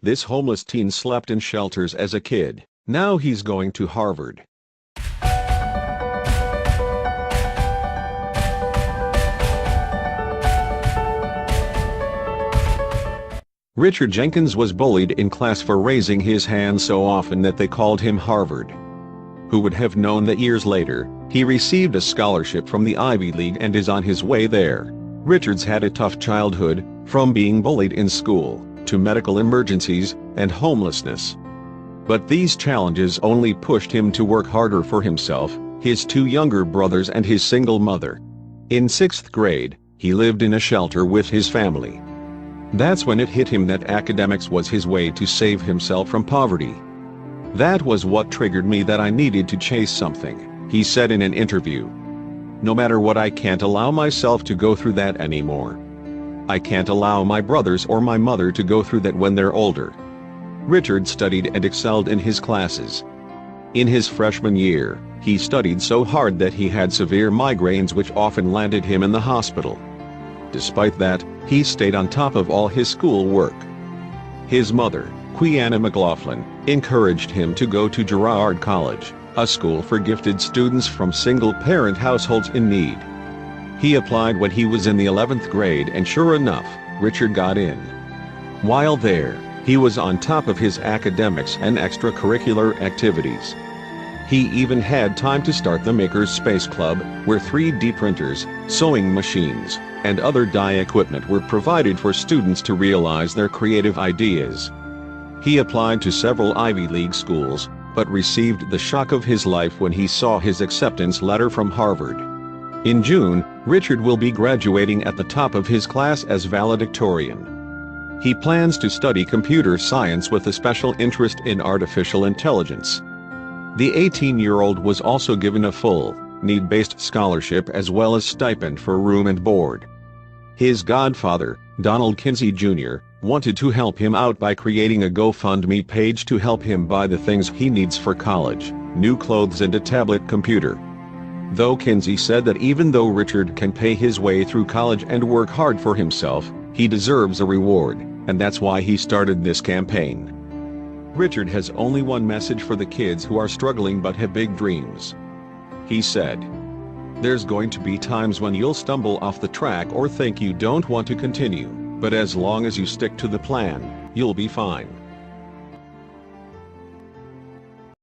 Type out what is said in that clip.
This homeless teen slept in shelters as a kid. Now he's going to Harvard. Richard Jenkins was bullied in class for raising his hand so often that they called him Harvard. Who would have known that years later, he received a scholarship from the Ivy League and is on his way there. Richard's had a tough childhood, from being bullied in school, to medical emergencies, and homelessness. But these challenges only pushed him to work harder for himself, his two younger brothers and his single mother. In 6th grade, he lived in a shelter with his family. That's when it hit him that academics was his way to save himself from poverty. That was what triggered me that I needed to chase something, he said in an interview. No matter what, I can't allow myself to go through that anymore. I can't allow my brothers or my mother to go through that when they're older. Richard studied and excelled in his classes. In his freshman year, he studied so hard that he had severe migraines which often landed him in the hospital. Despite that, he stayed on top of all his school work. His mother, Quiana McLaughlin, encouraged him to go to Girard College, a school for gifted students from single-parent households in need. He applied when he was in the 11th grade and sure enough, Richard got in. While there, he was on top of his academics and extracurricular activities. He even had time to start the Maker's Space Club, where 3D printers, sewing machines, and other dye equipment were provided for students to realize their creative ideas. He applied to several Ivy League schools, but received the shock of his life when he saw his acceptance letter from Harvard. In June, Richard will be graduating at the top of his class as valedictorian. He plans to study computer science with a special interest in artificial intelligence. The 18-year-old was also given a full, need-based scholarship as well as stipend for room and board. His godfather, Donald Kinsey Jr., wanted to help him out by creating a GoFundMe page to help him buy the things he needs for college, new clothes and a tablet computer. Though Kinsey said that even though Richard can pay his way through college and work hard for himself, he deserves a reward, and that's why he started this campaign. Richard has only one message for the kids who are struggling but have big dreams. He said, "There's going to be times when you'll stumble off the track or think you don't want to continue, but as long as you stick to the plan, you'll be fine."